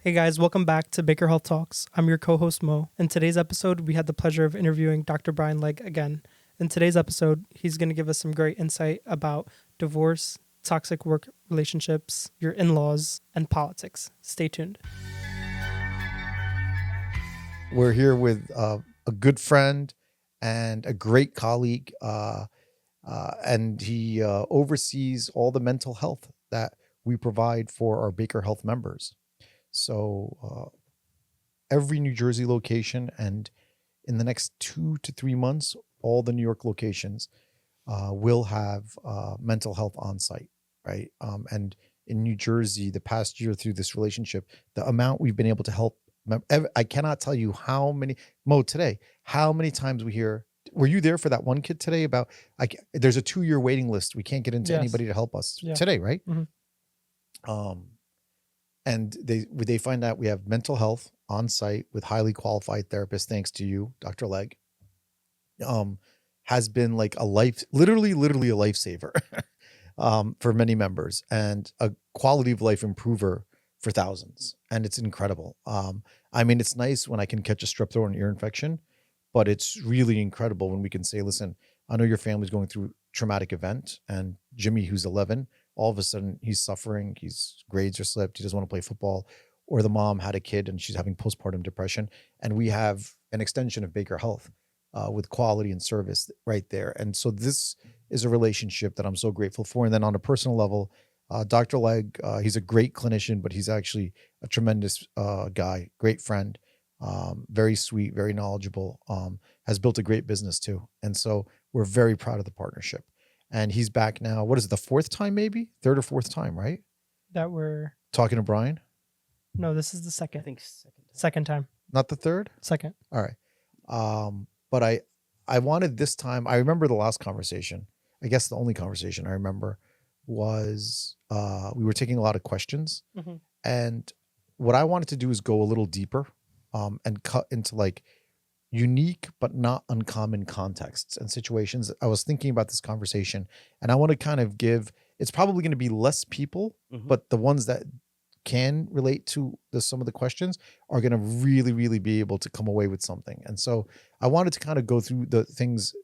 Hey guys, welcome back to Baker Health Talks. I'm your co-host Mo. In today's episode, we had the pleasure of interviewing Dr. Brian Legg again. In today's episode, he's going to give us some great insight about divorce, toxic work relationships, your in-laws, and politics. Stay tuned. We're here with a good friend and a great colleague, and he oversees all the mental health that we provide for our Baker Health members. So every New Jersey location, and in the next 2 to 3 months, all the New York locations will have mental health on site, right? And in New Jersey, the past year through this relationship, the amount we've been able to help, I cannot tell you how many, Mo, today, how many times we hear, were you there for that one kid today about, there's a 2-year waiting list. We can't get into Yes. anybody to help us Yeah. today, right? Mhm. And they find out we have mental health on site with highly qualified therapists, thanks to you, Dr. Legg. Has been like a life, literally a lifesaver for many members, and a quality of life improver for thousands. And it's incredible. I mean, it's nice when I can catch a strep throat and ear infection, but it's really incredible when we can say, listen, I know your family's going through a traumatic event, and Jimmy, who's 11, all of a sudden he's suffering, his grades are slipped, he doesn't want to play football, or the mom had a kid and she's having postpartum depression. And we have an extension of Baker Health with quality and service right there. And so this is a relationship that I'm so grateful for. And then on a personal level, Dr. Legg, he's a great clinician, but he's actually a tremendous guy, great friend, very sweet, very knowledgeable, has built a great business too. And so we're very proud of the partnership. And he's back now. What is it, the fourth time, maybe? Third or fourth time, right? That we're... Talking to Brian? No, this is the I second. think Second time. Not the third? Second. All right. But I wanted this time, I remember the last conversation, I guess the only conversation I remember was we were taking a lot of questions. Mhm. And what I wanted to do is go a little deeper and cut into like unique but not uncommon contexts and situations. I was thinking about this conversation, and I want to kind of give, it's probably going to be less people, but the ones that can relate to some of the questions are going to really be able to come away with something. And so I wanted to kind of go through the things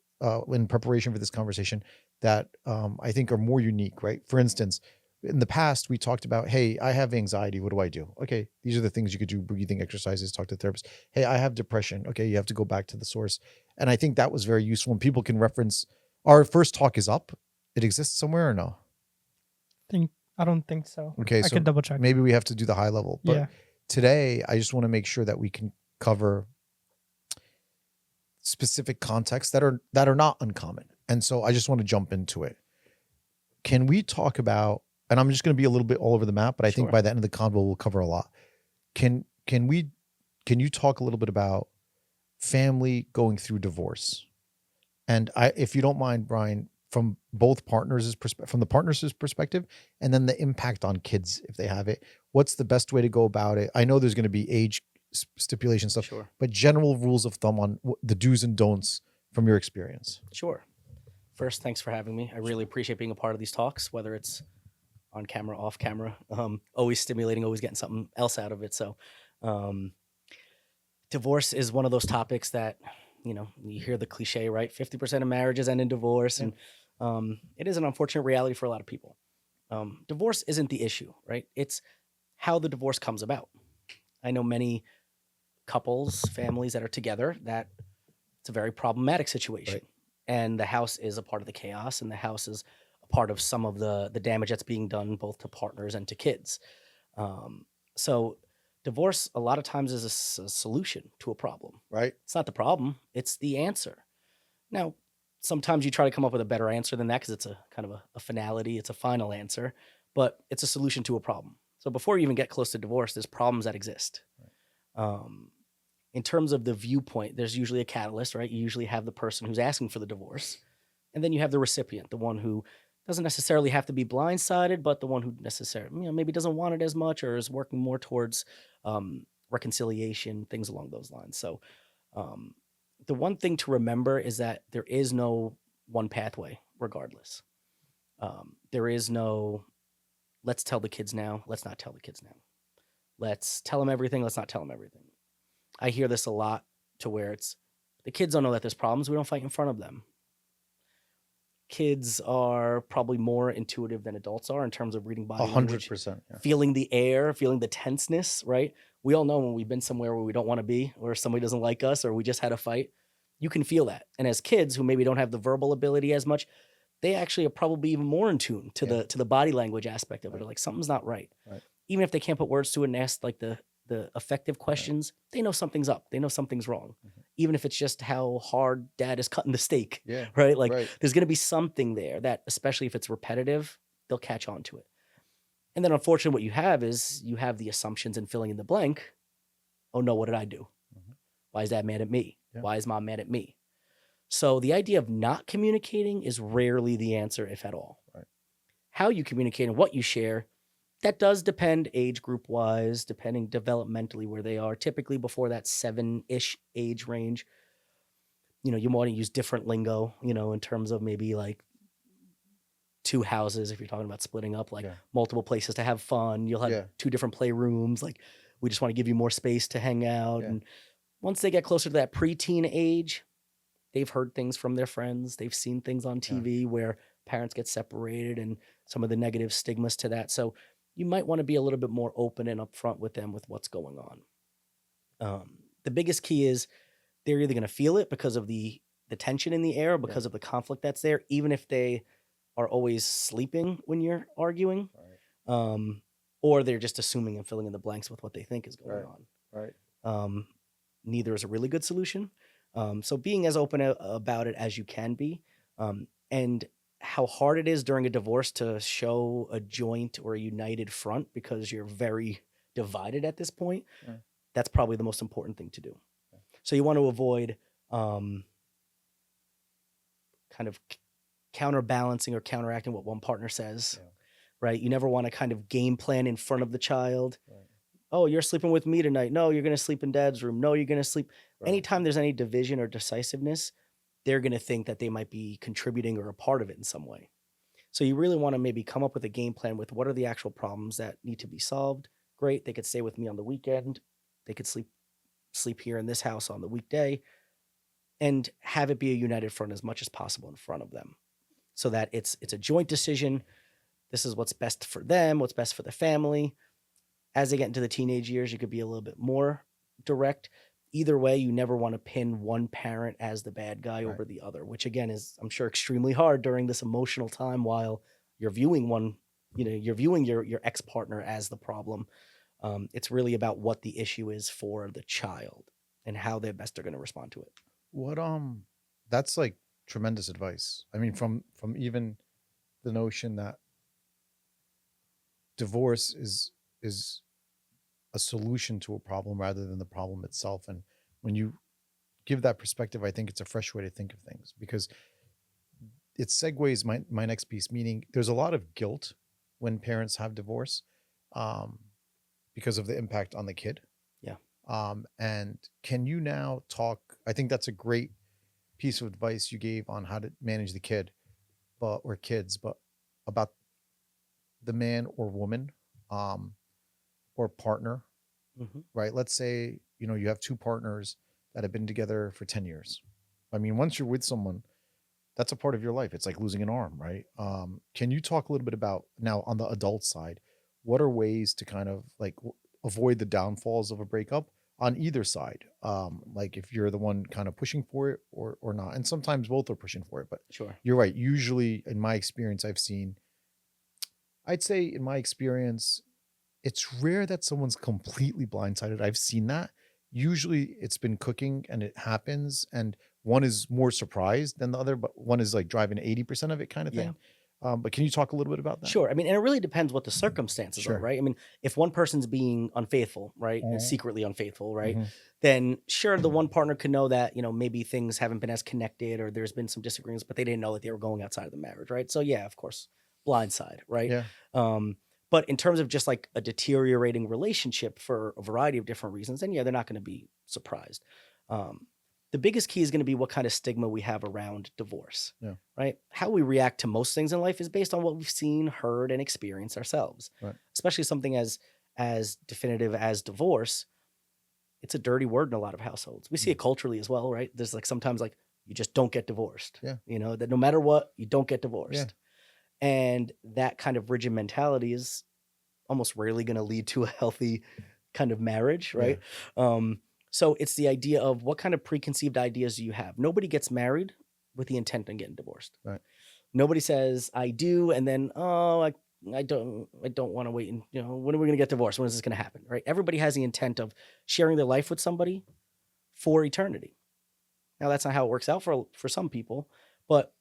in preparation for this conversation that I think are more unique, right? For instance, in the past, we talked about, hey, I have anxiety. What do I do? Okay, these are the things you could do: breathing exercises, talk to a therapist. Hey, I have depression. Okay, you have to go back to the source. And I think that was very useful. And people can reference, our first talk is up. It exists somewhere or no? I don't think so. Okay, I so could double check. maybe we have to do the high level. But Yeah. today, I just want to make sure that we can cover specific contexts that are not uncommon. And so I just want to jump into it. Can we talk about, and I'm just going to be a little bit all over the map, but I think Sure. by the end of the convo, we'll cover a lot. Can you talk a little bit about family going through divorce? And if you don't mind, Brian, from both partners' from the partners' perspective, and then the impact on kids if they have it. What's the best way to go about it? I know there's going to be age stipulation stuff, Sure. but general rules of thumb on the do's and don'ts from your experience. Sure. First, thanks for having me. I really appreciate being a part of these talks, whether it's on camera, off camera. Always stimulating, always getting something else out of it. So, divorce is one of those topics that, you hear the cliche, right? 50% of marriages end in divorce. Yeah. And it is an unfortunate reality for a lot of people. Divorce isn't the issue, right? It's how the divorce comes about. I know many couples, families that are together, that it's a very problematic situation. Right. And the house is a part of the chaos, and the house is a part of some of the damage that's being done both to partners and to kids. So divorce a lot of times is a solution to a problem. Right. It's not the problem, it's the answer. Now, sometimes you try to come up with a better answer than that because it's a kind of a finality, it's a final answer, but it's a solution to a problem. So before you even get close to divorce, there's problems that exist. In terms of the viewpoint, there's usually a catalyst, right? You usually have the person who's asking for the divorce, and then you have the recipient, the one who doesn't necessarily have to be blindsided, but the one who necessarily, maybe doesn't want it as much or is working more towards reconciliation, things along those lines. So the one thing to remember is that there is no one pathway regardless. There is no, let's tell the kids now, let's not tell the kids now. Let's tell them everything. Let's not tell them everything. I hear this a lot to where it's the kids don't know that there's problems. We don't fight in front of them. Kids are probably more intuitive than adults are in terms of reading body language, 100%. Yeah. feeling the air, feeling the tenseness, right? We all know when we've been somewhere where we don't want to be, or somebody doesn't like us, or we just had a fight. You can feel that. And as kids who maybe don't have the verbal ability as much, they actually are probably even more in tune to the body language aspect of it. Right. They're like, something's not right. Right. Even if they can't put words to it and ask like the effective questions, they know something's up. They know something's wrong. Mhm. Even if it's just how hard dad is cutting the steak, Yeah. right? Like Right. there's going to be something there that, especially if it's repetitive, they'll catch on to it. And then unfortunately what you have is you have the assumptions and filling in the blank. Oh no, what did I do? Mhm. Why is dad mad at me? Yeah. Why is mom mad at me? So the idea of not communicating is rarely the answer, if at all. Right. How you communicate and what you share, that does depend age group wise, depending developmentally where they are. Typically before that 7-ish age range, you want to use different lingo, in terms of maybe like 2 houses, if you're talking about splitting up, like Yeah. multiple places to have fun. You'll have Yeah. 2 different playrooms. Like we just want to give you more space to hang out. Yeah. And once they get closer to that preteen age, they've heard things from their friends. They've seen things on TV where parents get separated and some of the negative stigmas to that. So you might want to be a little bit more open and upfront with them with what's going on. The biggest key is they're either going to feel it because of the tension in the air, because of the conflict that's there, even if they are always sleeping when you're arguing, Right. or they're just assuming and filling in the blanks with what they think is going Right. on. Neither is a really good solution. So being as open about it as you can be, and how hard it is during a divorce to show a joint or a united front because you're very divided at this point. Yeah. That's probably the most important thing to do. So you want to avoid kind of counterbalancing or counteracting what one partner says, right? You never want to kind of game plan in front of the child. Right. Oh, you're sleeping with me tonight. No, you're going to sleep in dad's room. No, you're going to sleep. Right. Anytime there's any division or decisiveness, they're going to think that they might be contributing or a part of it in some way. So you really want to maybe come up with a game plan with what are the actual problems that need to be solved. Great. They could stay with me on the weekend. They could sleep here in this house on the weekday, and have it be a united front as much as possible in front of them so that it's a joint decision. This is what's best for them, what's best for the family. As they get into the teenage years, you could be a little bit more direct. Either way, you never want to pin one parent as the bad guy over the other, which again is, I'm sure, extremely hard during this emotional time while you're viewing your ex-partner as the problem. It's really about what the issue is for the child and how they best are going to respond to it. What that's like tremendous advice. I mean, from even the notion that divorce is a solution to a problem rather than the problem itself. And when you give that perspective, I think it's a fresh way to think of things, because it segues my next piece, meaning there's a lot of guilt when parents have divorce because of the impact on the kid. Yeah. And can you now talk, I think that's a great piece of advice you gave on how to manage the kid, or kids, but about the man or woman or partner, right? Let's say, you have 2 partners that have been together for 10 years. I mean, once you're with someone, that's a part of your life. It's like losing an arm, right? Can you talk a little bit about now on the adult side, what are ways to kind of like avoid the downfalls of a breakup on either side? Like if you're the one kind of pushing for it or not. And sometimes both are pushing for it, but Sure. You're right. Usually in my experience, I'd say in my experience, it's rare that someone's completely blindsided. I've seen that. Usually it's been cooking and it happens, and one is more surprised than the other, but one is like driving 80% of it kind of thing. But can you talk a little bit about that? Sure. I mean, and it really depends what the circumstances are, right? I mean, if one person's being unfaithful, right, and secretly unfaithful, right, then sure, the one partner could know that, maybe things haven't been as connected or there's been some disagreements, but they didn't know that they were going outside of the marriage, right? So yeah, of course, blindside, right? Yeah. But in terms of just like a deteriorating relationship for a variety of different reasons, then yeah, they're not going to be surprised. The biggest key is going to be what kind of stigma we have around divorce, right? How we react to most things in life is based on what we've seen, heard, and experienced ourselves, Right. especially something as as definitive as divorce, it's a dirty word in a lot of households. We see it culturally as well, right? There's like sometimes like you just don't get divorced. Yeah. You know, that no matter what, you don't get divorced. Yeah. And that kind of rigid mentality is almost rarely going to lead to a healthy kind of marriage, right? So it's the idea of what kind of preconceived ideas do you have? Nobody gets married with the intent on getting divorced. Right. Nobody says I do, and then I don't want to wait, and you know, when are we going to get divorced? When is this going to happen? Right? Everybody has the intent of sharing their life with somebody for eternity. Now that's not how it works out for some people, but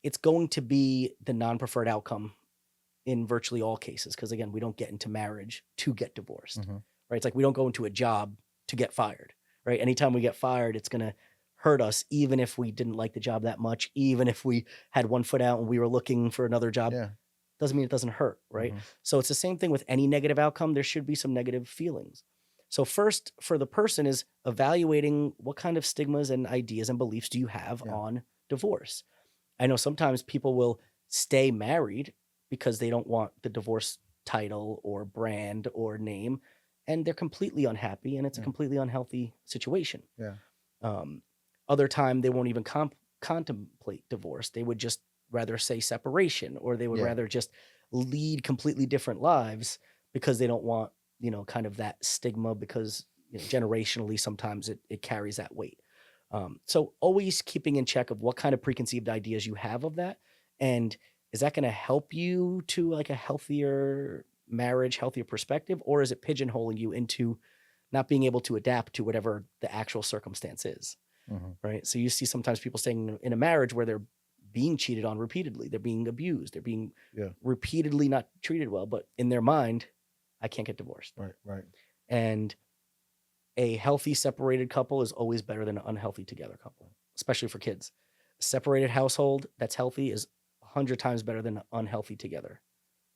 it's going to be the non-preferred outcome in virtually all cases, because again, we don't get into marriage to get divorced. Right? It's like we don't go into a job to get fired. Right? Anytime we get fired, it's going to hurt us, even if we didn't like the job that much, even if we had one foot out and we were looking for another job. Doesn't mean it doesn't hurt, right? So it's the same thing with any negative outcome. There should be some negative feelings. So first, for the person, is evaluating what kind of stigmas and ideas and beliefs do you have on divorce. I know sometimes people will stay married because they don't want the divorce title or brand or name, and they're completely unhappy, and it's a completely unhealthy situation. Other time, they won't even contemplate divorce. They would just rather say separation, or they would rather just lead completely different lives because they don't want, you know, kind of that stigma, because you know, generationally, sometimes it carries that weight. So always keeping in check of what kind of preconceived ideas you have of that. And is that going to help you to like a healthier marriage, healthier perspective, or is it pigeonholing you into not being able to adapt to whatever the actual circumstance is? Right. So you see sometimes people staying in a marriage where they're being cheated on repeatedly. They're being abused. They're being repeatedly not treated well, but in their mind, I can't get divorced. Right. And a healthy separated couple is always better than an unhealthy together couple, especially for kids. A separated household that's healthy is 100 times better than an unhealthy together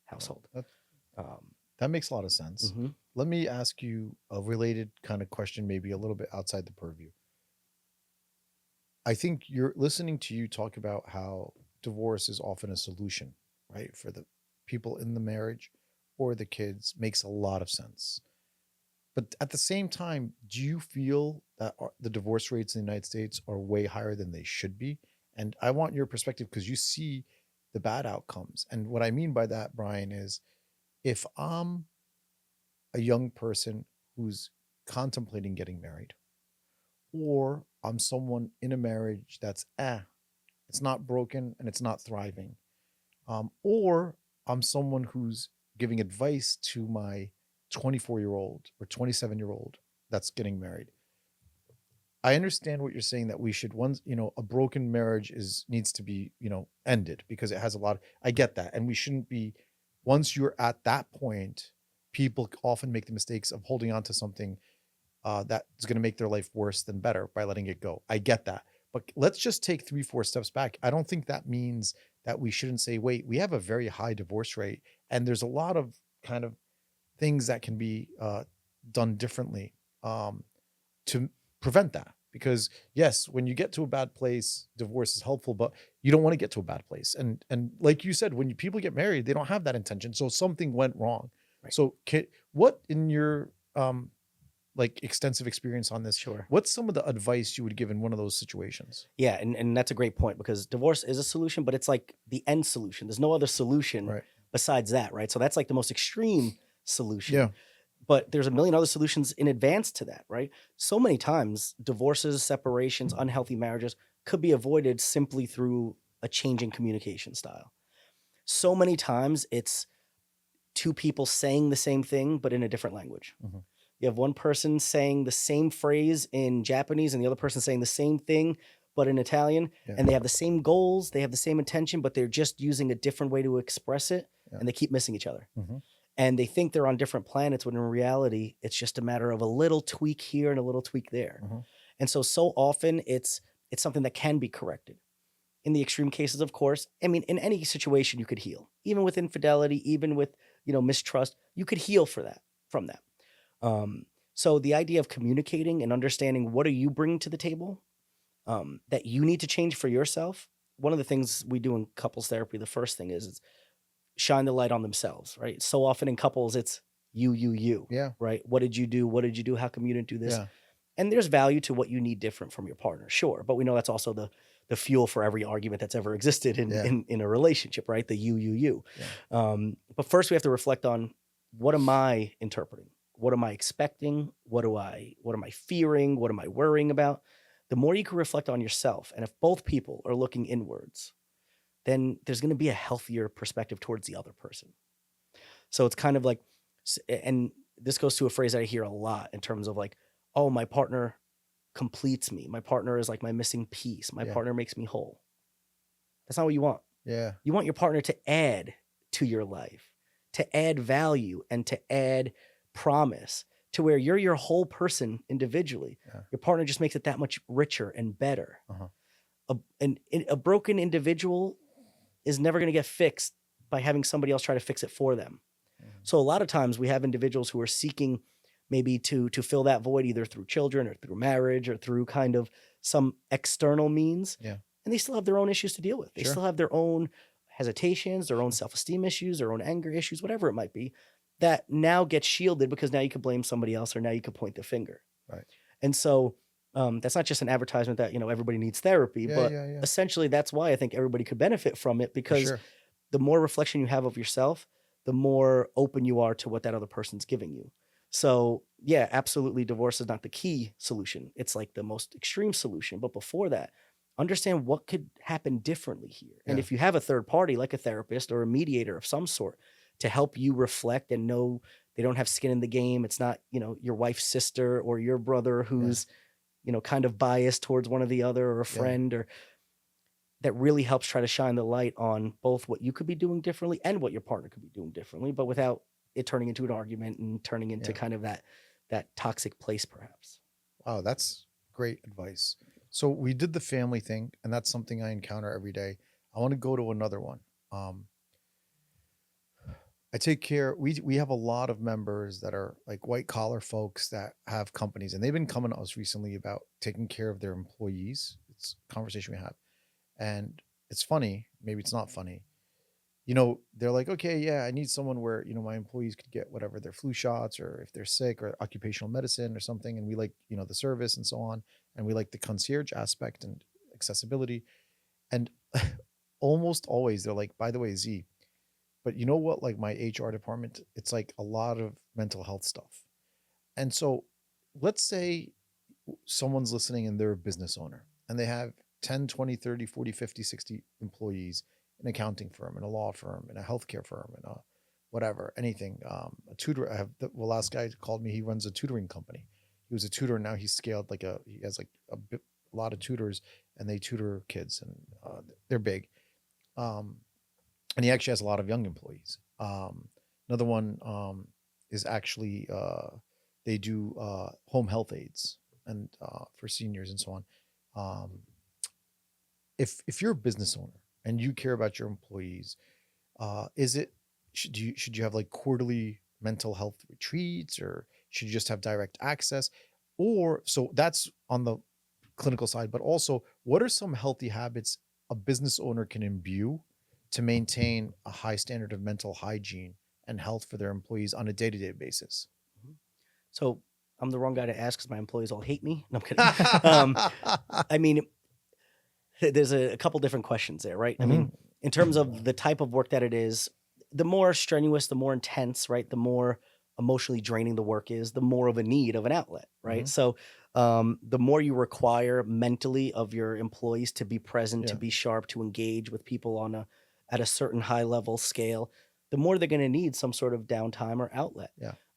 household. That makes a lot of sense. Let me ask you a related kind of question, maybe a little bit outside the purview. I think you're listening to you talk about how divorce is often a solution, right? For the people in the marriage or the kids, makes a lot of sense. But at the same time, do you feel that the divorce rates in the United States are way higher than they should be? And I want your perspective because you see the bad outcomes. And what I mean by that, Brian, is if I'm a young person who's contemplating getting married, or I'm someone in a marriage that's it's not broken and it's not thriving, or I'm someone who's giving advice to my 24-year-old or 27-year-old that's getting married. I understand what you're saying, that we should, once, you know, a broken marriage needs to be, you know, ended because it has a lot I get that. And we shouldn't be, once you're at that point, people often make the mistakes of holding on to something that is going to make their life worse than better by letting it go. I get that. But let's just take 3-4 steps back. I don't think that means that we shouldn't say, wait, we have a very high divorce rate, and there's a lot of kind of things that can be done differently to prevent that. Because yes, when you get to a bad place, divorce is helpful, but you don't want to get to a bad place. And like you said, when people get married, they don't have that intention. So something went wrong. Right. So what in your like extensive experience on this, what's some of the advice you would give in one of those situations? Yeah, and that's a great point, because divorce is a solution, but it's like the end solution. There's no other solution besides that, right? So that's like the most extreme solution. Yeah. But there's a million other solutions in advance to that, right? So many times divorces, separations, unhealthy marriages could be avoided simply through a changing communication style. So many times it's two people saying the same thing, but in a different language. You have one person saying the same phrase in Japanese and the other person saying the same thing, but in Italian, and they have the same goals, they have the same intention, but they're just using a different way to express it, and they keep missing each other. And they think they're on different planets, when in reality, it's just a matter of a little tweak here and a little tweak there. And so often it's something that can be corrected. In the extreme cases, of course, I mean, in any situation you could heal, even with infidelity, even with, you know, mistrust, you could heal from that. So the idea of communicating and understanding what are you bringing to the table that you need to change for yourself. One of the things we do in couples therapy, the first thing is shine the light on themselves, right? So often in couples, it's you, Yeah. right? What did you do? What did you do? How come you didn't do this? Yeah. And there's value to what you need different from your partner, sure. But we know that's also the fuel for every argument that's ever existed in a relationship, right? The you. Yeah. But first we have to reflect on, what am I interpreting? What am I expecting? What am I fearing? What am I worrying about? The more you can reflect on yourself, and if both people are looking inwards, then there's going to be a healthier perspective towards the other person. So it's kind of like, and this goes to a phrase that I hear a lot in terms of like, oh, my partner completes me. My partner is like my missing piece. My partner makes me whole. That's not what you want. Yeah. You want your partner to add to your life, to add value, and to add promise, to where you're your whole person individually. Yeah. Your partner just makes it that much richer and better. Uh-huh. A broken individual is never going to get fixed by having somebody else try to fix it for them. So a lot of times we have individuals who are seeking maybe to fill that void, either through children or through marriage or through kind of some external means. Yeah. And they still have their own issues to deal with. They still have their own hesitations, their own self-esteem issues, their own anger issues, whatever it might be, that now get shielded because now you could blame somebody else, or now you could point the finger. Right. And so that's not just an advertisement that, everybody needs therapy, but essentially that's why I think everybody could benefit from it, because the more reflection you have of yourself, the more open you are to what that other person's giving you. So yeah, absolutely, divorce is not the key solution. It's like the most extreme solution. But before that, understand what could happen differently here. And if you have a third party, like a therapist or a mediator of some sort, to help you reflect and know they don't have skin in the game. It's not, your wife's sister or your brother who's, kind of biased towards one or the other, or a friend, or that really helps try to shine the light on both what you could be doing differently and what your partner could be doing differently, but without it turning into an argument and turning into kind of that toxic place, perhaps. Wow, that's great advice. So we did the family thing, and that's something I encounter every day. I want to go to another one. I take care. We have a lot of members that are like white collar folks that have companies, and they've been coming to us recently about taking care of their employees. It's a conversation we have, and it's funny. Maybe it's not funny. They're like, okay, yeah, I need someone where my employees could get whatever their flu shots, or if they're sick, or occupational medicine or something, and we like the service and so on, and we like the concierge aspect and accessibility, and almost always they're like, by the way, Z. But you know what? Like my HR department, it's like a lot of mental health stuff. And so let's say someone's listening and they're a business owner and they have 10, 20, 30, 40, 50, 60 employees, an accounting firm, in a law firm, in a healthcare firm, in a whatever, anything. A tutor. I have the last guy called me. He runs a tutoring company. He was a tutor. And now he's scaled he has like a lot of tutors, and they tutor kids, and they're big. And he actually has a lot of young employees. Another one is actually they do home health aides and for seniors and so on. If you're a business owner and you care about your employees, should you have like quarterly mental health retreats, or should you just have direct access? Or so that's on the clinical side, but also what are some healthy habits a business owner can imbue to maintain a high standard of mental hygiene and health for their employees on a day-to-day basis? So I'm the wrong guy to ask because my employees all hate me. No, I'm kidding. I mean, there's a couple different questions there, right? I mean, in terms of the type of work that it is, the more strenuous, the more intense, right? The more emotionally draining the work is, the more of a need of an outlet, right? So the more you require mentally of your employees to be present, to be sharp, to engage with people at a certain high level scale, the more they're going to need some sort of downtime or outlet.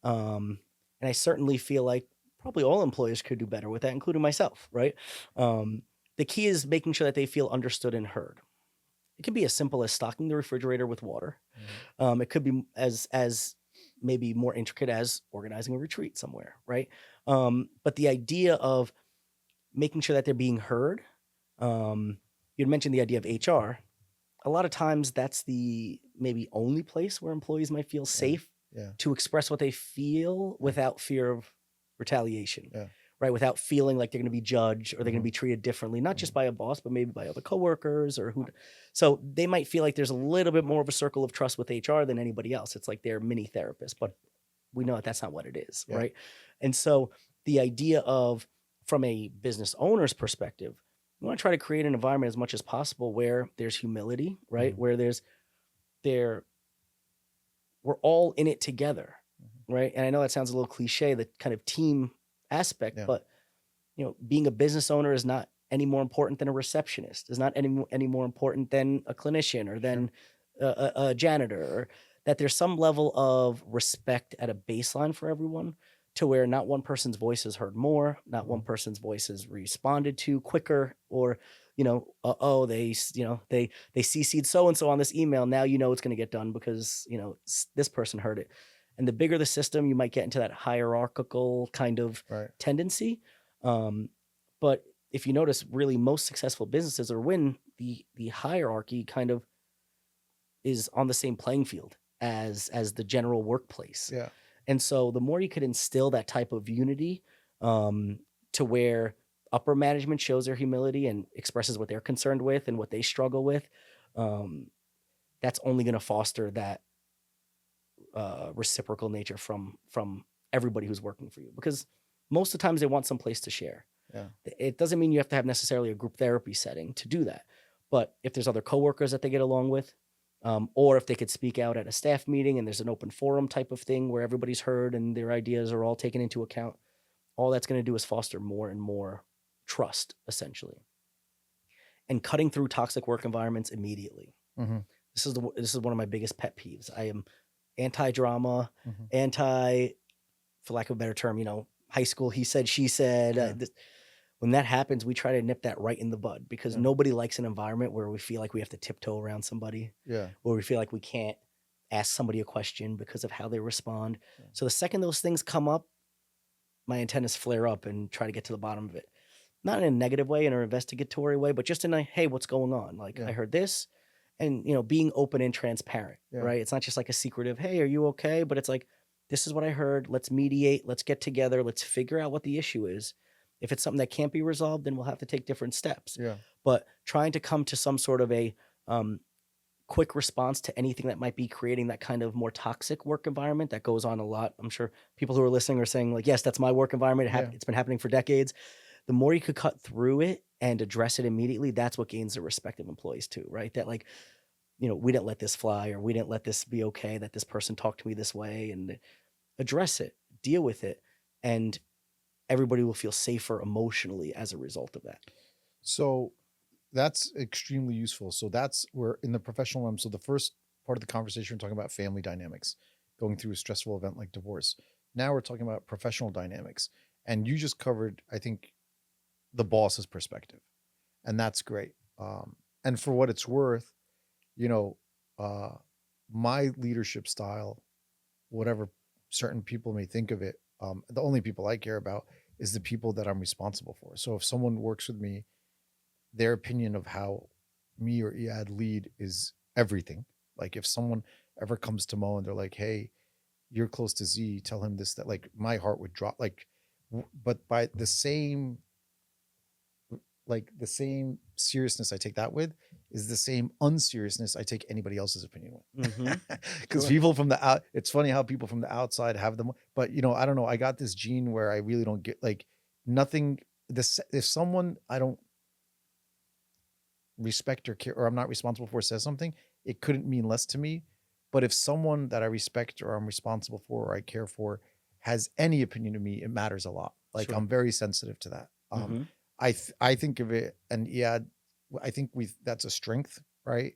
And I certainly feel like probably all employers could do better with that, including myself, right? The key is making sure that they feel understood and heard. It can be as simple as stocking the refrigerator with water. It could be as maybe more intricate as organizing a retreat somewhere, right? But the idea of making sure that they're being heard, you'd mentioned the idea of HR. A lot of times that's the maybe only place where employees might feel safe to express what they feel without fear of retaliation, right? Without feeling like they're going to be judged, or they're going to be treated differently, not just by a boss, but maybe by other coworkers or who. So they might feel like there's a little bit more of a circle of trust with HR than anybody else. It's like their mini therapist. But we know that that's not what it is, Yeah. right? And so the idea of, from a business owner's perspective, we want to try to create an environment as much as possible where there's humility, right? Mhm. Where we're all in it together, right? And I know that sounds a little cliche, the kind of team aspect, Yeah. but being a business owner is not any more important than a receptionist, is not any more important than a clinician or than a janitor, or that there's some level of respect at a baseline for everyone, to where not one person's voice is heard more, not one person's voice is responded to quicker, or they CC'd so and so on this email, now it's going to get done because this person heard it. And the bigger the system, you might get into that hierarchical kind of Right. tendency. But if you notice, really most successful businesses are when the hierarchy kind of is on the same playing field as the general workplace. Yeah. And so the more you could instill that type of unity, to where upper management shows their humility and expresses what they're concerned with and what they struggle with, that's only going to foster that reciprocal nature from everybody who's working for you, because most of the times they want some place to share. Yeah. It doesn't mean you have to have necessarily a group therapy setting to do that, but if there's other coworkers that they get along with, or if they could speak out at a staff meeting and there's an open forum type of thing where everybody's heard and their ideas are all taken into account, all that's going to do is foster more and more trust, essentially, and cutting through toxic work environments immediately. Mm-hmm. This is one of my biggest pet peeves. I am anti-drama, Mm-hmm. for lack of a better term, high school he said, she said. Yeah. When that happens, we try to nip that right in the bud, because Yeah. nobody likes an environment where we feel like we have to tiptoe around somebody, Yeah. where we feel like we can't ask somebody a question because of how they respond. Yeah. So the second those things come up, my antennas flare up and try to get to the bottom of it. Not in a negative way, in an investigatory way, but just in a, hey, what's going on? Like, Yeah. I heard this. And, being open and transparent, Yeah. right? It's not just like a secretive, hey, are you okay? But it's like, this is what I heard. Let's mediate. Let's get together. Let's figure out what the issue is. If it's something that can't be resolved, then we'll have to take different steps. Yeah. But trying to come to some sort of a quick response to anything that might be creating that kind of more toxic work environment that goes on a lot. I'm sure people who are listening are saying, like, yes, that's my work environment. Yeah. It's been happening for decades. The more you could cut through it and address it immediately, that's what gains the respect of employees too, right? That, like, we didn't let this fly, or we didn't let this be okay, that this person talked to me this way, and address it, deal with it, and everybody will feel safer emotionally as a result of that. So that's extremely useful. So that's where in the professional realm. So the first part of the conversation, we're talking about family dynamics, going through a stressful event like divorce. Now we're talking about professional dynamics. And you just covered, I think, the boss's perspective. And that's great. And for what it's worth, my leadership style, whatever certain people may think of it, the only people I care about is the people that I'm responsible for. So if someone works with me, their opinion of how me or Iad lead is everything. Like if someone ever comes to Mo and they're like, hey, you're close to Z, tell him this, that, like my heart would drop. Like, but by the same seriousness I take that with is the same unseriousness I take anybody else's opinion with. Because Sure. people from the out, it's funny how people from the outside have them, but I don't know. I got this gene where I really don't get like nothing. This, if someone I don't respect or care, or I'm not responsible for, says something, it couldn't mean less to me. But if someone that I respect or I'm responsible for or I care for has any opinion of me, it matters a lot. Like Sure. I'm very sensitive to that. Mhm. I think of it, and yeah, I think that's a strength, right?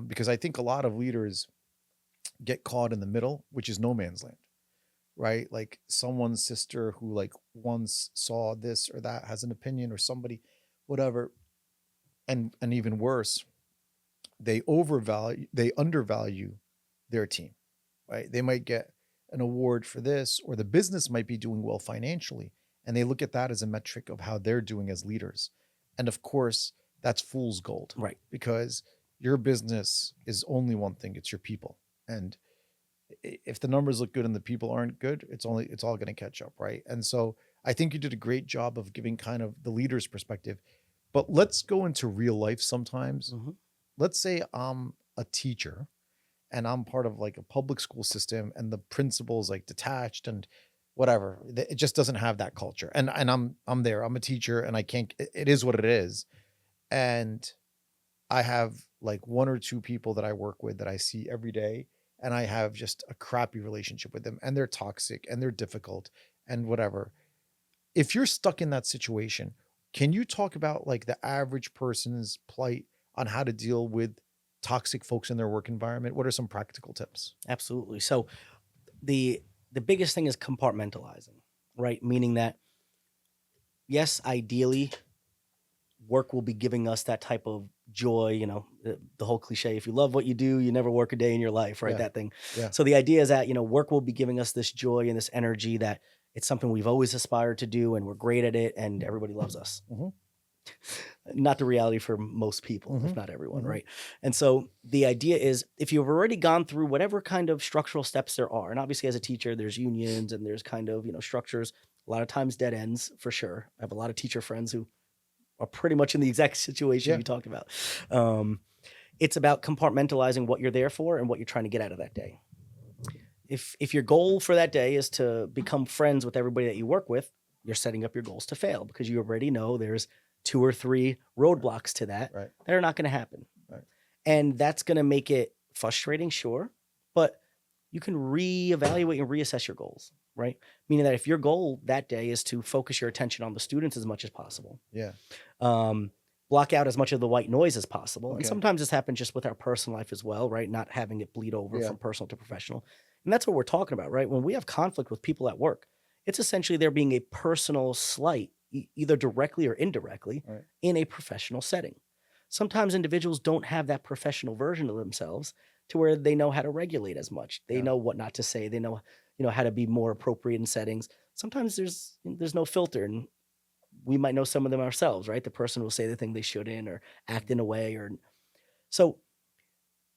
Because I think a lot of leaders get caught in the middle, which is no man's land, right? Like someone's sister who like once saw this or that has an opinion, or somebody, whatever, and even worse, they undervalue their team, right? They might get an award for this, or the business might be doing well financially, and they look at that as a metric of how they're doing as leaders. And of course, that's fool's gold, Right. because your business is only one thing, it's your people. And if the numbers look good and the people aren't good, it's all going to catch up, right? And so I think you did a great job of giving kind of the leader's perspective. But let's go into real life sometimes. Mhm. Let's say I'm a teacher and I'm part of like a public school system, and the principal's like detached and whatever. It just doesn't have that culture. And I'm there. I'm a teacher, and I can't. It is what it is. And I have like one or two people that I work with that I see every day, and I have just a crappy relationship with them, and they're toxic and they're difficult and whatever. If you're stuck in that situation, can you talk about like the average person's plight on how to deal with toxic folks in their work environment? What are some practical tips? Absolutely. So the biggest thing is compartmentalizing, right? Meaning that yes, ideally work will be giving us that type of joy, the whole cliche, if you love what you do, you never work a day in your life, right? Yeah. That thing. Yeah. So the idea is that, work will be giving us this joy and this energy that it's something we've always aspired to do and we're great at it and everybody loves us. Mhm. Not the reality for most people, if Mhm. not everyone, Mhm. right? And so the idea is if you've already gone through whatever kind of structural steps there are, and obviously as a teacher, there's unions and there's kind of, structures, a lot of times dead ends for sure. I have a lot of teacher friends who are pretty much in the exact situation Yeah. you talked about. It's about compartmentalizing what you're there for and what you're trying to get out of that day. If your goal for that day is to become friends with everybody that you work with, you're setting up your goals to fail because you already know there's 2 or 3 roadblocks to that Right. that are not going to happen. Right. And that's going to make it frustrating, sure, but you can reevaluate and reassess your goals, right? Meaning that if your goal that day is to focus your attention on the students as much as possible, Yeah. block out as much of the white noise as possible. And Okay. sometimes this happens just with our personal life as well, right? Not having it bleed over Yeah. from personal to professional. And that's what we're talking about, right? When we have conflict with people at work, it's essentially there being a personal slight, either directly or indirectly, Right. in a professional setting. Sometimes individuals don't have that professional version of themselves to where they know how to regulate as much. They Yeah. know what not to say. They know, how to be more appropriate in settings. Sometimes there's no filter, and we might know some of them ourselves, right? The person will say the thing they shouldn't or act in a way, or so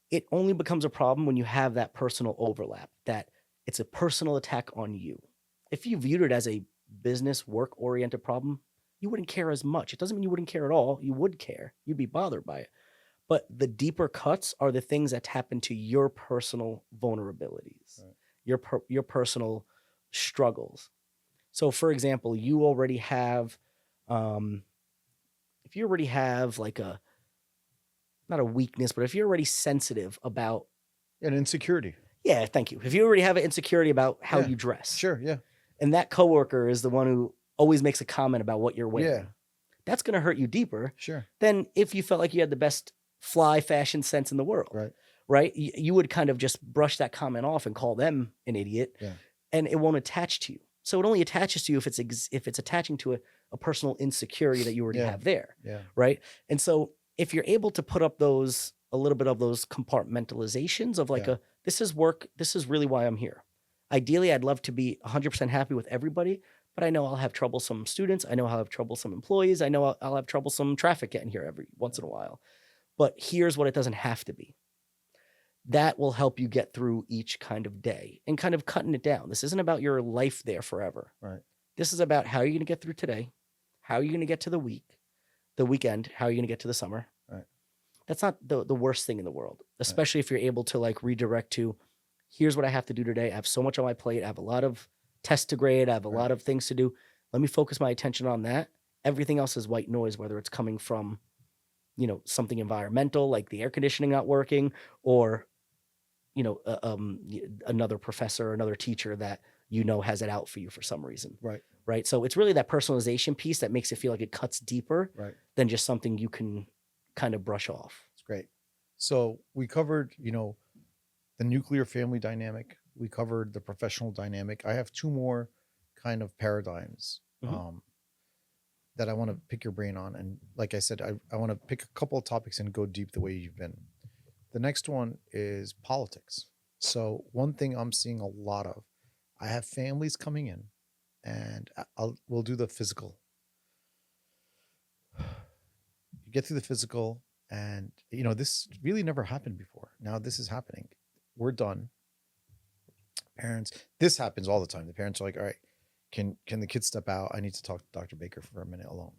it only becomes a problem when you have that personal overlap, that it's a personal attack on you. If you viewed it as a business work oriented problem, you wouldn't care as much. It doesn't mean you wouldn't care at all. You would care. You'd be bothered by it. But the deeper cuts are the things that tap into your personal vulnerabilities, Right. your personal struggles. So, for example, you already have, if you already have like not a weakness, but if you're already sensitive about, And insecurity. yeah, thank you. If you already have an insecurity about how Yeah. you dress, Sure. Yeah. and that coworker is the one who always makes a comment about what you're wearing, Yeah. that's going to hurt you deeper Sure. than if you felt like you had the best fly fashion sense in the world. Right. Right? You would kind of just brush that comment off and call them an idiot, Yeah. and it won't attach to you. So it only attaches to you if it's attaching to a personal insecurity that you already Yeah. have there, Yeah. right? And so if you're able to put up a little bit of those compartmentalizations of like Yeah. this is work, this is really why I'm here. Ideally, I'd love to be 100% happy with everybody, but I know I'll have troublesome students. I know I'll have troublesome employees. I know I'll have troublesome traffic getting here every once in a while. But here's what it doesn't have to be. That will help you get through each kind of day and kind of cutting it down. This isn't about your life there forever. Right. This is about how are you going to get through today? How are you going to get to the weekend? How are you going to get to the summer? Right. That's not the worst thing in the world, especially if you're able to like redirect to, here's what I have to do today. I have so much on my plate. I have a lot of tests to grade. I have a lot of things to do. Let me focus my attention on that. Everything else is white noise, whether it's coming from, something environmental, like the air conditioning not working, or, another professor, another teacher that, has it out for you for some reason. Right. Right. So it's really that personalization piece that makes it feel like it cuts deeper Right. than just something you can kind of brush off. It's great. So we covered, the nuclear family dynamic. We covered the professional dynamic. I have 2 more kind of paradigms that I want to pick your brain on. And like I said, I want to pick a couple of topics and go deep the way you've been. The next one is politics. So one thing I'm seeing a lot of, I have families coming in, and we'll do the physical. You get through the physical, and this really never happened before. Now this is happening. We're done. Parents, this happens all the time. The parents are like, all right, can the kids step out? I need to talk to Dr. Baker for a minute alone.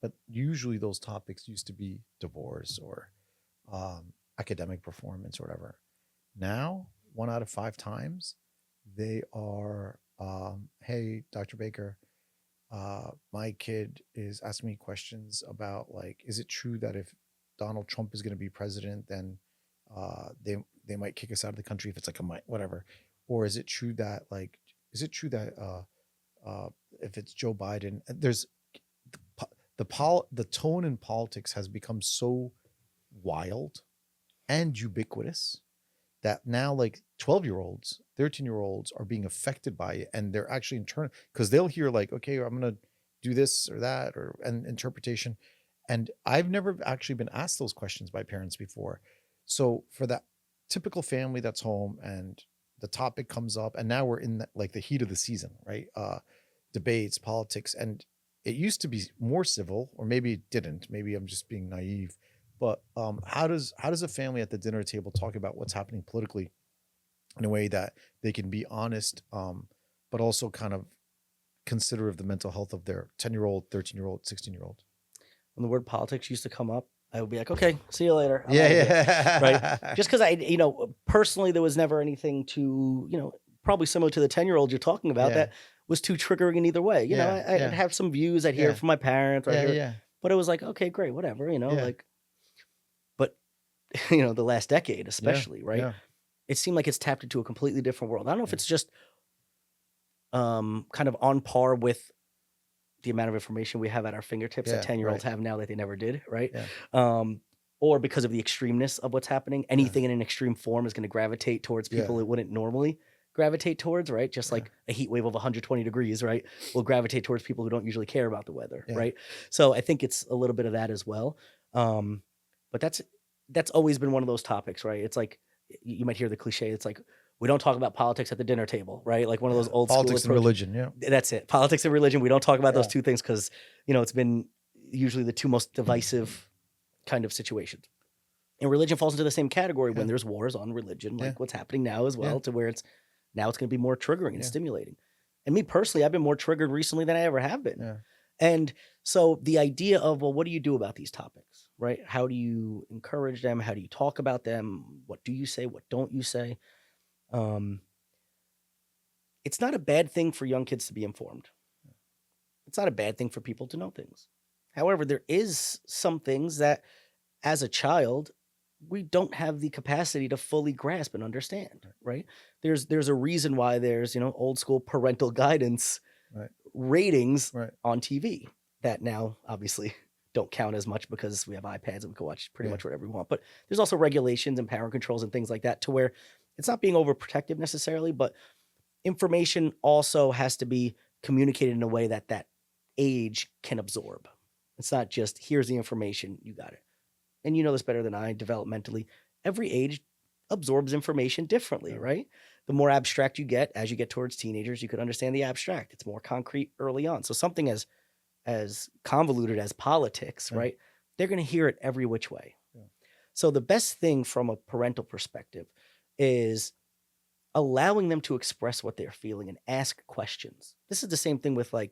But usually those topics used to be divorce or academic performance or whatever. Now, 1 out of 5 times, they are, hey, Dr. Baker, my kid is asking me questions about, like, is it true that if Donald Trump is going to be president, then they might kick us out of the country if it's like whatever, or is it true that, like, is it true that if it's Joe Biden, there's the tone in politics has become so wild and ubiquitous that now, like, 12-year-olds, 13-year-olds are being affected by it, and they're actually internal because they'll hear, like, okay, I'm gonna do this or that, or an interpretation. And I've never actually been asked those questions by parents before. So for that typical family that's home and the topic comes up, and now we're in like the heat of the season, right? Debates, politics, and it used to be more civil, or maybe it didn't. Maybe I'm just being naive. But how does a family at the dinner table talk about what's happening politically in a way that they can be honest, but also kind of considerate of the mental health of their 10-year-old, 13-year-old, 16-year-old? When the word politics used to come up, I would be like, okay, see you later. I'm Yeah, out of here. yeah. Right. Just because personally, there was never anything to, probably similar to the 10-year-old you're talking about Yeah. that was too triggering in either way. Yeah, I'd yeah. have some views I'd hear Yeah. from my parents, Yeah, yeah. but it was like, okay, great, whatever, Yeah. like, but the last decade, especially, right? Yeah. It seemed like it's tapped into a completely different world. I don't know if it's just kind of on par with the amount of information we have at our fingertips that Yeah, 10-year-olds right. have now that they never did, right? Yeah. Or because of the extremeness of what's happening. Anything in an extreme form is going to gravitate towards people Yeah. it wouldn't normally gravitate towards, right? Just like a heat wave of 120 degrees, right, will gravitate towards people who don't usually care about the weather, Yeah. right? So I think it's a little bit of that as well. But that's always been one of those topics, right? It's like you might hear the cliche. It's like, we don't talk about politics at the dinner table, right? Like one of those old Politics school and approaches. religion. Yeah. That's it. Politics and religion. We don't talk about those Yeah. two things because, it's been usually the two most divisive kind of situations. And religion falls into the same category when there's wars on religion, like what's happening now as well, to where it's going to be more triggering and stimulating. And me personally, I've been more triggered recently than I ever have been. Yeah. And so the idea of, well, what do you do about these topics, right? How do you encourage them? How do you talk about them? What do you say? What don't you say? It's not a bad thing for young kids to be informed. It's not a bad thing for people to know things. However, there is some things that as a child, we don't have the capacity to fully grasp and understand, right? There's a reason why there's, old school parental guidance ratings on TV that now obviously don't count as much because we have iPads and we can watch pretty much whatever we want. But there's also regulations and parent controls and things like that to where it's not being overprotective necessarily, but information also has to be communicated in a way that that age can absorb. It's not just, here's the information, you got it. And you know this better than I, developmentally, every age absorbs information differently, right? The more abstract you get, as you get towards teenagers, you could understand the abstract. It's more concrete early on. So something as convoluted as politics, right? They're going to hear it every which way. So the best thing from a parental perspective is allowing them to express what they're feeling and ask questions. This is the same thing with like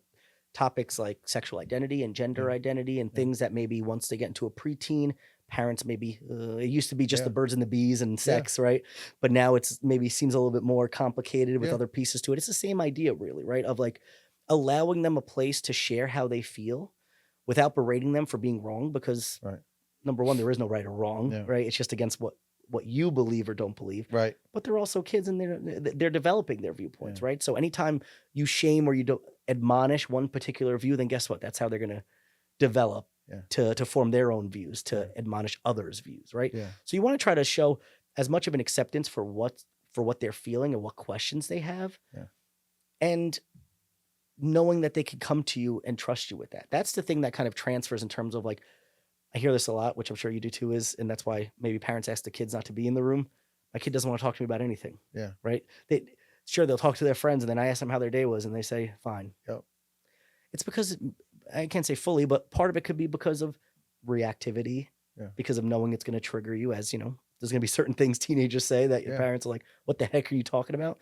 topics like sexual identity and gender identity and things that maybe once they get into a preteen, parents maybe, it used to be just the birds and the bees and sex, right? But now it's maybe seems a little bit more complicated with other pieces to it. It's the same idea really, right? Of like allowing them a place to share how they feel without berating them for being wrong, because number one, there is no right or wrong, right? It's just against what you believe or don't believe. Right. But they're also kids and they're developing their viewpoints, right? So anytime you shame or you don't admonish one particular view, then guess what? That's how they're going to develop to form their own views, to admonish others' views, right? Yeah. So you want to try to show as much of an acceptance for what they're feeling and what questions they have. Yeah. And knowing that they can come to you and trust you with that. That's the thing that kind of transfers in terms of like, I hear this a lot, which I'm sure you do too, and that's why maybe parents ask the kids not to be in the room. My kid doesn't want to talk to me about anything. Yeah. Right. They'll talk to their friends, and then I ask them how their day was, and they say, fine. Yep. It's because, I can't say fully, but part of it could be because of reactivity, because of knowing it's going to trigger you, as, there's going to be certain things teenagers say that your parents are like, what the heck are you talking about?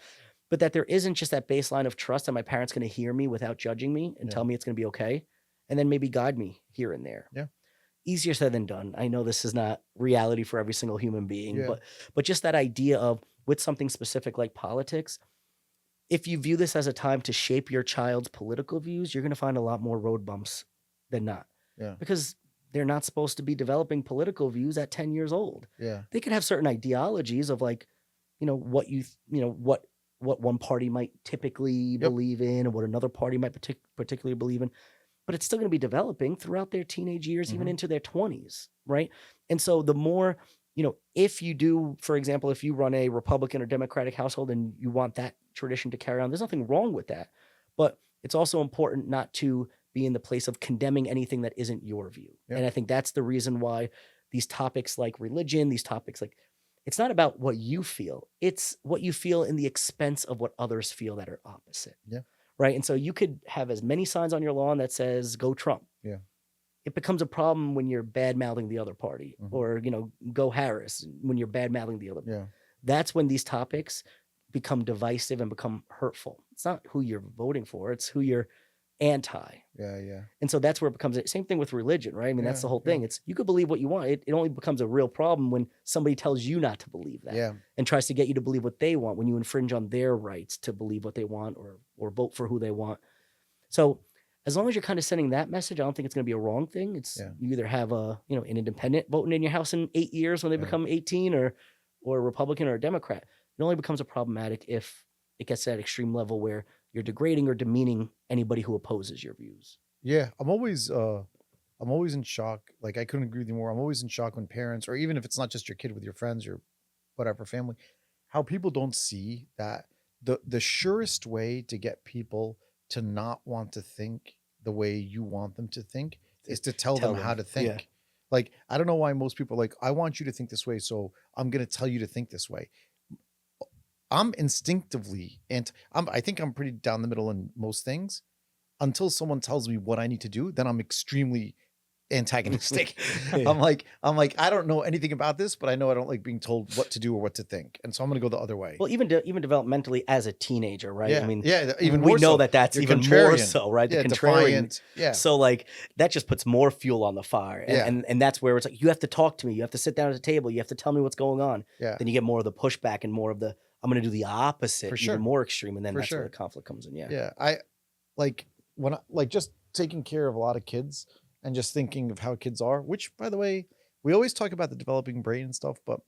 But that there isn't just that baseline of trust that my parents going to hear me without judging me and tell me it's going to be okay. And then maybe guide me here and there. Yeah. Easier said than done. I know this is not reality for every single human being, but just that idea of with something specific like politics, if you view this as a time to shape your child's political views, you're going to find a lot more road bumps than not. Yeah. Because they're not supposed to be developing political views at 10 years old. Yeah. They could have certain ideologies of like, what one party might typically believe in and what another party might particularly believe in, but it's still going to be developing throughout their teenage years, even into their 20s, right? And so the more, if you do, for example, if you run a Republican or Democratic household and you want that tradition to carry on, there's nothing wrong with that. But it's also important not to be in the place of condemning anything that isn't your view. Yep. And I think that's the reason why these topics like religion, these topics like, it's not about what you feel. It's what you feel in the expense of what others feel that are opposite. Yeah. Right. And so you could have as many signs on your lawn that says go Trump. Yeah. It becomes a problem when you're bad mouthing the other party or, go Harris when you're bad mouthing the other. Yeah. That's when these topics become divisive and become hurtful. It's not who you're voting for. It's who you're anti. Yeah. Yeah. And so that's where it becomes the same thing with religion, right? I mean, that's the whole thing. Yeah. It's you could believe what you want. It only becomes a real problem when somebody tells you not to believe that and tries to get you to believe what they want when you infringe on their rights to believe what they want or vote for who they want. So as long as you're kind of sending that message, I don't think it's going to be a wrong thing. It's you either have an independent voting in your house in 8 years when they become 18 or a Republican or a Democrat. It only becomes a problematic if it gets to that extreme level where you're degrading or demeaning anybody who opposes your views. Yeah. I'm always in shock. Like, I couldn't agree with you more. I'm always in shock when parents, or even if it's not just your kid with your friends or whatever family, how people don't see that the surest way to get people to not want to think the way you want them to think is to tell them how to think. Yeah. Like, I don't know why most people are like, I want you to think this way, so I'm going to tell you to think this way. I'm instinctively, I think I'm pretty down the middle in most things until someone tells me what I need to do. Then I'm extremely antagonistic. I'm like, I don't know anything about this, but I know I don't like being told what to do or what to think. And so I'm going to go the other way. Well, even developmentally as a teenager, right? Yeah. I mean, even we more know so. that's You're even contrarian. more so, right? Yeah, The contrarian. defiant. Yeah. So like that just puts more fuel on the fire. And that's where it's like, you have to talk to me. You have to sit down at the table. You have to tell me what's going on. Yeah. Then you get more of the pushback and more of the, I'm going to do the opposite, For sure. even more extreme. And then For that's sure. where the conflict comes in. Yeah. Yeah. I just taking care of a lot of kids and just thinking of how kids are, which, by the way, we always talk about the developing brain and stuff, but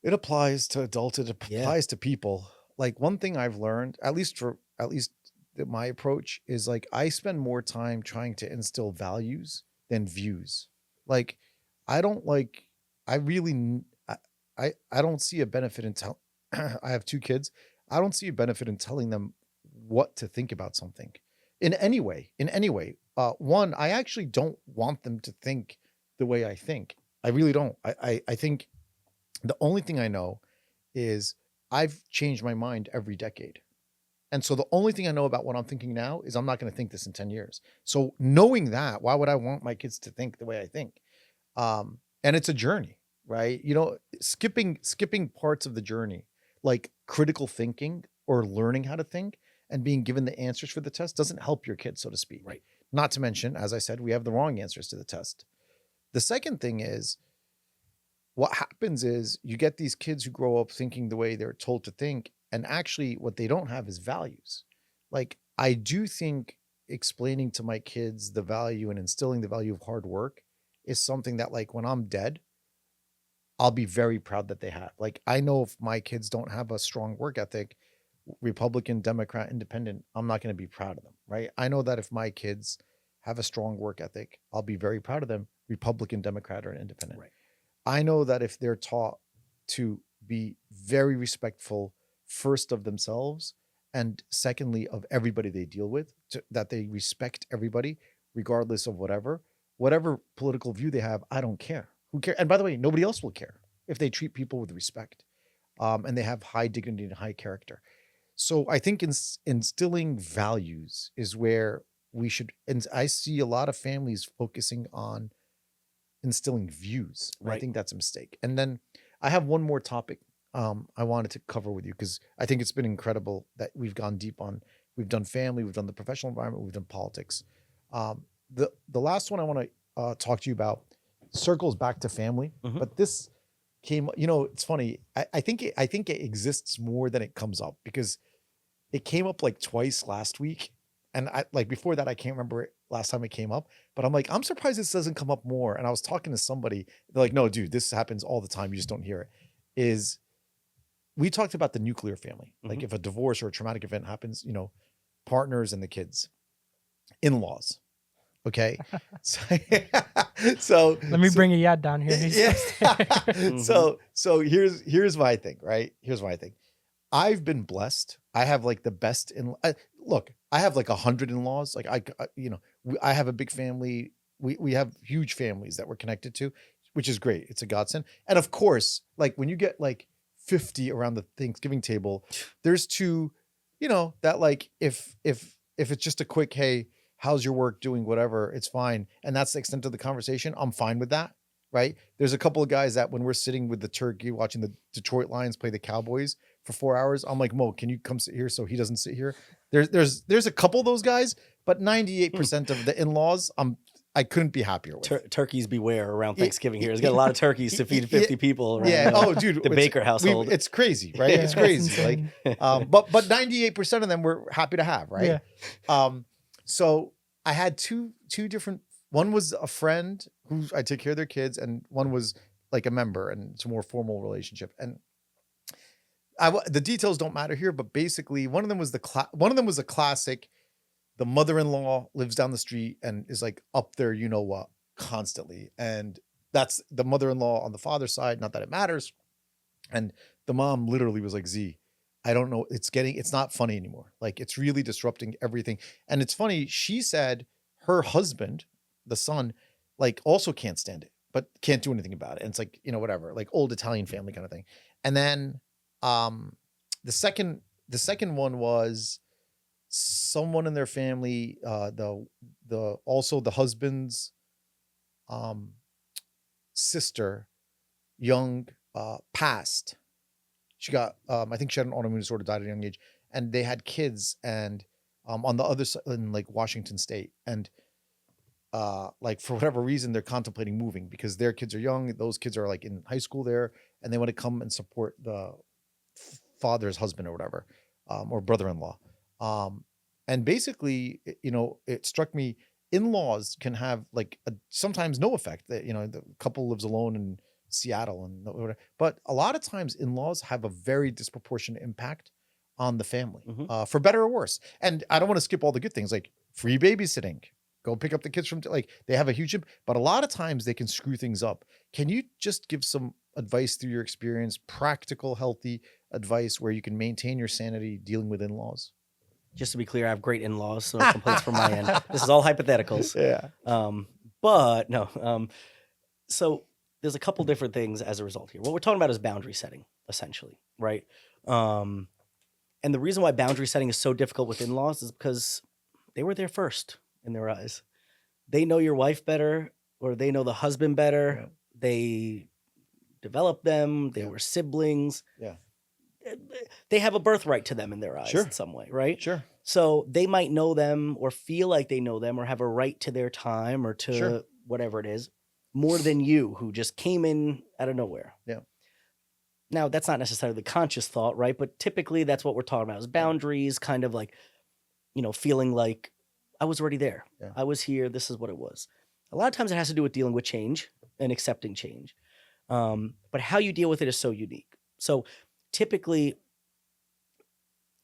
it applies to adults. It applies to people. Like, one thing I've learned, at least my approach is like, I spend more time trying to instill values than views. Like, I don't see a benefit in I have 2 kids. I don't see a benefit in telling them what to think about something in any way. One, I actually don't want them to think the way I think. I really don't. I think the only thing I know is I've changed my mind every decade. And so the only thing I know about what I'm thinking now is I'm not going to think this in 10 years. So knowing that, why would I want my kids to think the way I think? And it's a journey, right? Skipping parts of the journey, like critical thinking or learning how to think and being given the answers for the test doesn't help your kids, so to speak. Right. Not to mention, as I said, we have the wrong answers to the test. The second thing is, what happens is you get these kids who grow up thinking the way they're told to think, and actually what they don't have is values. Like, I do think explaining to my kids the value and instilling the value of hard work is something that, like, when I'm dead, I'll be very proud that they have. Like, I know if my kids don't have a strong work ethic, Republican, Democrat, Independent, I'm not going to be proud of them, right? I know that if my kids have a strong work ethic, I'll be very proud of them, Republican, Democrat, or Independent. Right. I know that if they're taught to be very respectful, first of themselves, and secondly of everybody they deal with, that they respect everybody, regardless of whatever political view they have, I don't care. Who cares? And by the way, nobody else will care if they treat people with respect, and they have high dignity and high character. So I think instilling values is where we should, and I see a lot of families focusing on instilling views. Right. I think that's a mistake. And then I have one more topic I wanted to cover with you, because I think it's been incredible that we've gone deep on, we've done family, we've done the professional environment, we've done politics. The last one I want to talk to you about circles back to family, but this came, it's funny. I think it exists more than it comes up, because it came up like twice last week. And I like before that, I can't remember it last time it came up, but I'm like, I'm surprised this doesn't come up more. And I was talking to somebody, they're like, no, dude, this happens all the time. You just don't hear it. Is we talked about the nuclear family. Like if a divorce or a traumatic event happens, partners and the kids, in-laws. Okay. So, so Let me bring a Yad down here. yeah. So here's my thing, right? Here's my thing. I've been blessed. I have like the best look, I have like 100 in-laws. Like I have a big family. We have huge families that we're connected to, which is great. It's a godsend. And of course, like when you get like 50 around the Thanksgiving table, there's two, that like if it's just a quick, hey, how's your work doing, whatever, it's fine. And that's the extent of the conversation. I'm fine with that. Right. There's a couple of guys that when we're sitting with the turkey watching the Detroit Lions play the Cowboys for 4 hours, I'm like, Mo, can you come sit here so he doesn't sit here? There's a couple of those guys, but 98% of the in-laws, I couldn't be happier with. Turkeys beware around Thanksgiving here. He's got a lot of turkeys to feed 50 people around Oh, dude, the Baker household. It's crazy, right? It's crazy. Like, but 98% of them we're happy to have, right? Yeah. So I had two different. One was a friend who I take care of their kids, and one was like a member, and it's a more formal relationship. And the details don't matter here, but basically, one of them was a classic. The mother-in-law lives down the street and is like up there, constantly, and that's the mother-in-law on the father's side. Not that it matters. And the mom literally was like, Z, I don't know. It's not funny anymore. Like it's really disrupting everything. And it's funny. She said her husband, the son, like also can't stand it, but can't do anything about it. And it's like, whatever, like old Italian family kind of thing. And then the second one was someone in their family, also the husband's sister, young, passed. She got I think she had an autoimmune disorder, died at a young age, and they had kids, and on the other side in like Washington State, and like for whatever reason they're contemplating moving because their kids are young, those kids are like in high school there, and they want to come and support the father's husband or whatever, or brother-in-law. And basically, it struck me, in-laws can have like sometimes no effect. That the couple lives alone in Seattle and whatever, but a lot of times in-laws have a very disproportionate impact on the family, for better or worse. And I don't want to skip all the good things like free babysitting. Go pick up the kids from like they have a huge impact, but a lot of times they can screw things up. Can you just give some advice through your experience, practical, healthy advice where you can maintain your sanity dealing with in-laws? Just to be clear, I have great in-laws, so no complaints from my end. This is all hypotheticals. Yeah. But no. So there's a couple different things as a result here. What we're talking about is boundary setting, essentially, right? And the reason why boundary setting is so difficult with in-laws is because they were there first in their eyes. They know your wife better, or they know the husband better. Yeah. They developed them. They were siblings. Yeah. They have a birthright to them in their eyes in some way, right? Sure. So they might know them or feel like they know them or have a right to their time or to whatever it is more than you, who just came in out of nowhere. Yeah. Now, that's not necessarily the conscious thought, right? But typically that's what we're talking about is boundaries, kind of like, feeling like I was already there. Yeah. I was here. This is what it was. A lot of times it has to do with dealing with change and accepting change. But how you deal with it is so unique. So typically,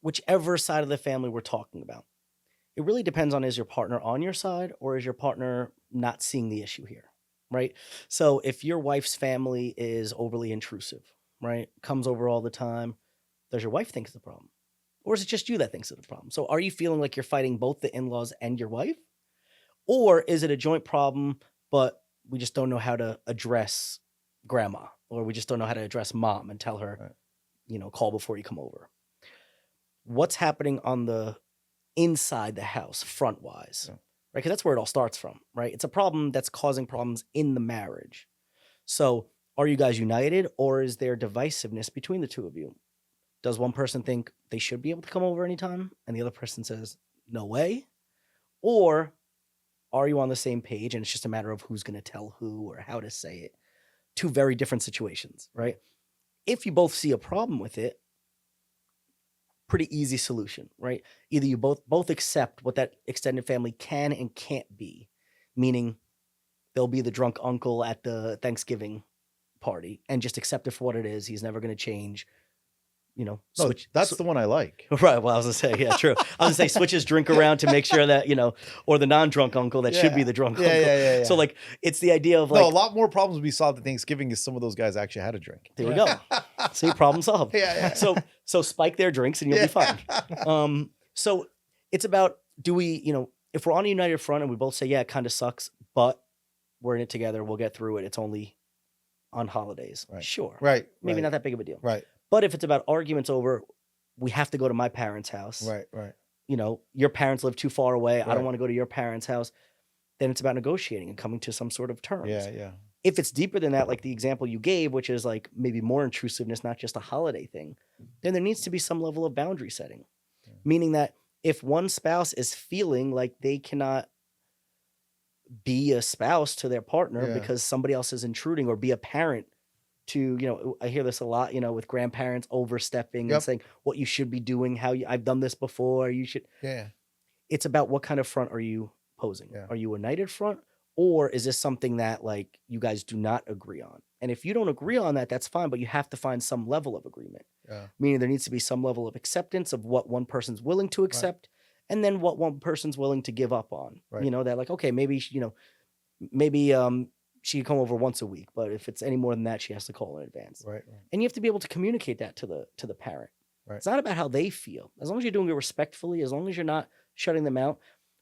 whichever side of the family we're talking about, it really depends on, is your partner on your side or is your partner not seeing the issue here, right? So if your wife's family is overly intrusive, right, comes over all the time, does your wife think it's a problem? Or is it just you that thinks it's a problem? So are you feeling like you're fighting both the in-laws and your wife? Or is it a joint problem, but we just don't know how to address grandma, or we just don't know how to address mom and tell her, call before you come over? What's happening on the inside the house, front-wise, right? Because that's where it all starts from, right? It's a problem that's causing problems in the marriage. So are you guys united, or is there divisiveness between the two of you? Does one person think they should be able to come over anytime, and the other person says, no way? Or are you on the same page, and it's just a matter of who's going to tell who or how to say it two very different situations, right? If you both see a problem with it, pretty easy solution, right? Either you both accept what that extended family can and can't be, meaning they'll be the drunk uncle at the Thanksgiving party and just accept it for what it is. He's never going to change. No, that's the one I like. Right. Well, I was gonna say, yeah, true. I was gonna say switch his drink around to make sure that, or the non-drunk uncle that should be the drunk uncle. Yeah. So like, it's the idea of like, no, a lot more problems we solved at Thanksgiving is some of those guys actually had a drink. there we go. See, problem solved. Yeah. So spike their drinks and you'll be fine. So it's about, do we, if we're on a united front and we both say, yeah, it kind of sucks, but we're in it together, we'll get through it. It's only on holidays. Right. Sure. Right. Maybe not that big of a deal. Right. But if it's about arguments over, we have to go to my parents' house. Right. Your parents live too far away. I Right. don't want to go to your parents' house. Then it's about negotiating and coming to some sort of terms. Yeah. If it's deeper than that, like the example you gave, which is like maybe more intrusiveness, not just a holiday thing, then there needs to be some level of boundary setting. Yeah. Meaning that if one spouse is feeling like they cannot be a spouse to their partner because somebody else is intruding, or be a parent to, I hear this a lot, with grandparents overstepping and saying what you should be doing, I've done this before, you should. Yeah. It's about what kind of front are you posing? Yeah. Are you a united front, or is this something that like you guys do not agree on? And if you don't agree on that, that's fine, but you have to find some level of agreement. Yeah. Meaning there needs to be some level of acceptance of what one person's willing to accept, and then what one person's willing to give up on. Right. That like, okay, maybe she can come over once a week, but if it's any more than that, she has to call in advance. Right. And you have to be able to communicate that to the parent. Right. It's not about how they feel. As long as you're doing it respectfully, as long as you're not shutting them out,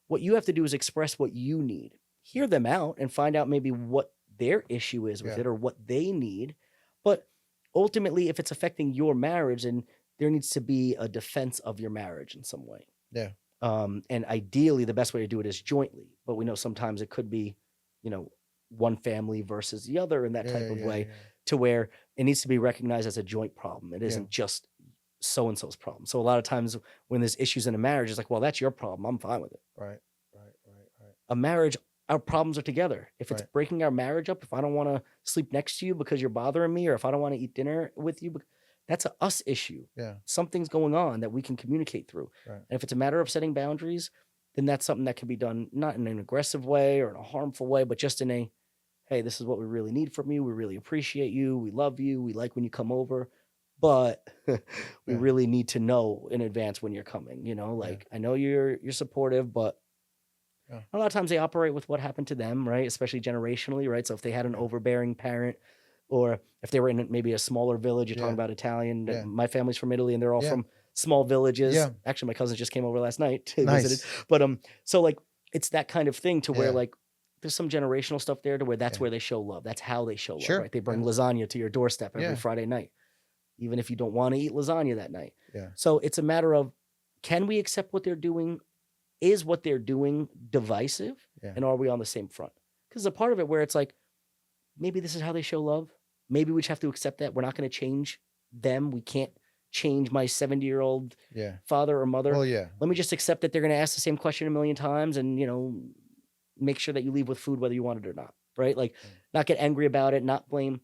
what you have to do is express what you need. Hear them out and find out maybe what their issue is with it or what they need. But ultimately, if it's affecting your marriage, then there needs to be a defense of your marriage in some way. Yeah. And ideally, the best way to do it is jointly. But we know sometimes it could be, one family versus the other in that type of way, to where it needs to be recognized as a joint problem. It isn't just so-and-so's problem. So a lot of times when there's issues in a marriage, it's like, well, that's your problem. I'm fine with it. Right. A marriage, our problems are together. If it's Right. breaking our marriage up, if I don't want to sleep next to you because you're bothering me, or if I don't want to eat dinner with you, that's a us issue. Yeah. Something's going on that we can communicate through. Right. And if it's a matter of setting boundaries, then that's something that can be done not in an aggressive way or in a harmful way, but just in a, hey, this is what we really need from you. We really appreciate you. We love you. We like when you come over, but we really need to know in advance when you're coming. I know you're supportive, but a lot of times they operate with what happened to them, right? Especially generationally, right? So if they had an overbearing parent, or if they were in maybe a smaller village, you're talking about Italian. My family's from Italy, and they're all from small villages. Yeah. Actually, my cousin just came over last night to Nice. visit. But so like it's that kind of thing to where like there's some generational stuff there to where that's where they show love. That's how they show love, Sure. right? They bring lasagna to your doorstep every Friday night, even if you don't want to eat lasagna that night. Yeah. So it's a matter of, can we accept what they're doing? Is what they're doing divisive? Yeah. And are we on the same front? Because there's a part of it where it's like, maybe this is how they show love. Maybe we just have to accept that. We're not going to change them. We can't change my 70-year-old father or mother. Well, yeah. Let me just accept that they're going to ask the same question a million times, and, make sure that you leave with food whether you want it or not, right? Like, not get angry about it, not blame.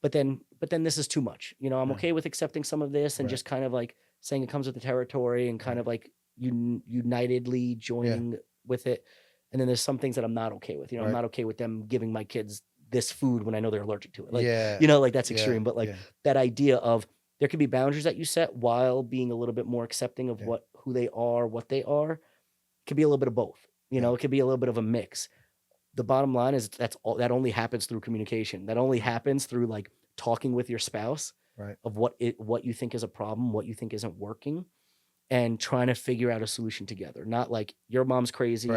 But then this is too much. I'm okay with accepting some of this and just kind of like saying it comes with the territory and kind of like unitedly joining with it. And then there's some things that I'm not okay with. I'm not okay with them giving my kids this food when I know they're allergic to it. Like, like that's extreme. But like that idea of there could be boundaries that you set while being a little bit more accepting of who they are, what they are. It could be a little bit of both. It could be a little bit of a mix. The bottom line is that only happens through communication. That only happens through like talking with your spouse of what you think is a problem, what you think isn't working, and trying to figure out a solution together. Not like your mom's crazy,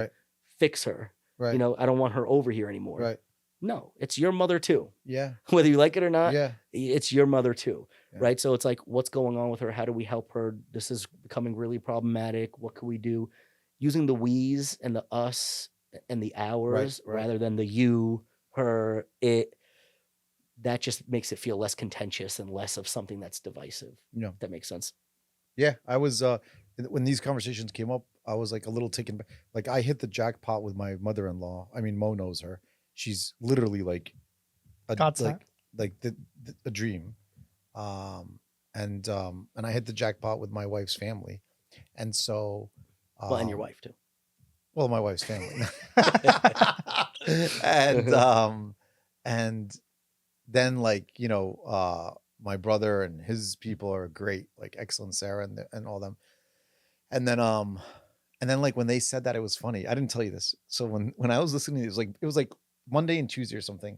fix her. Right. I don't want her over here anymore. Right. No, it's your mother too. Yeah. Whether you like it or not, it's your mother too. Yeah. Right. So it's like, what's going on with her? How do we help her? This is becoming really problematic. What can we do? Using the we's and the us and the ours rather than the you, her, it, that just makes it feel less contentious and less of something that's divisive. If that makes sense. Yeah. I was, when these conversations came up, I was like a little taken back. Like I hit the jackpot with my mother-in-law. I mean, Mo knows her. She's literally like, a dream. And I hit the jackpot with my wife's family. And so, Well, and your wife too. well, my wife's family. And then like, my brother and his people are great, like excellent Sarah and all them. And then like when they said that, it was funny. I didn't tell you this. So when I was listening, it was like Monday and Tuesday or something.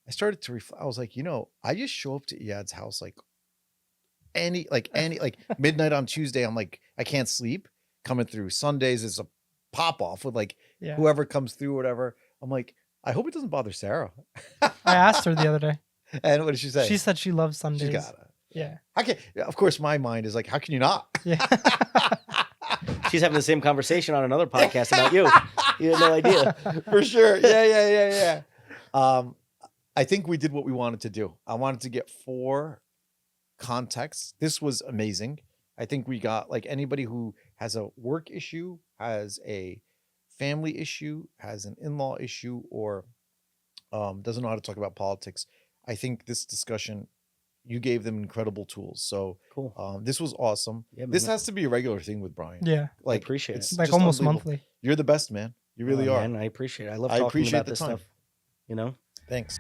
I started to reflect. I was like, I just show up to Iyad's house like any midnight on Tuesday. I'm like, I can't sleep. Coming through Sundays is a pop off with like whoever comes through, whatever. I'm like, I hope it doesn't bother Sarah. I asked her the other day. And what did she say? She said she loves Sundays. She's got it. Yeah. Of course, my mind is like, how can you not? Yeah. She's having the same conversation on another podcast about you. You had no idea. For sure. Yeah. I think we did what we wanted to do. I wanted to get 4 contexts. This was amazing. I think we got like anybody who has a work issue, has a family issue, has an in-law issue, or doesn't know how to talk about politics. I think this discussion, you gave them incredible tools. So cool. This was awesome. Yeah, this has to be a regular thing with Brian. Yeah. Like, I appreciate it's it. Like just almost unbelievable. monthly. You're the best, man. You really are. Man, I appreciate it. I love talking about this stuff. Thanks.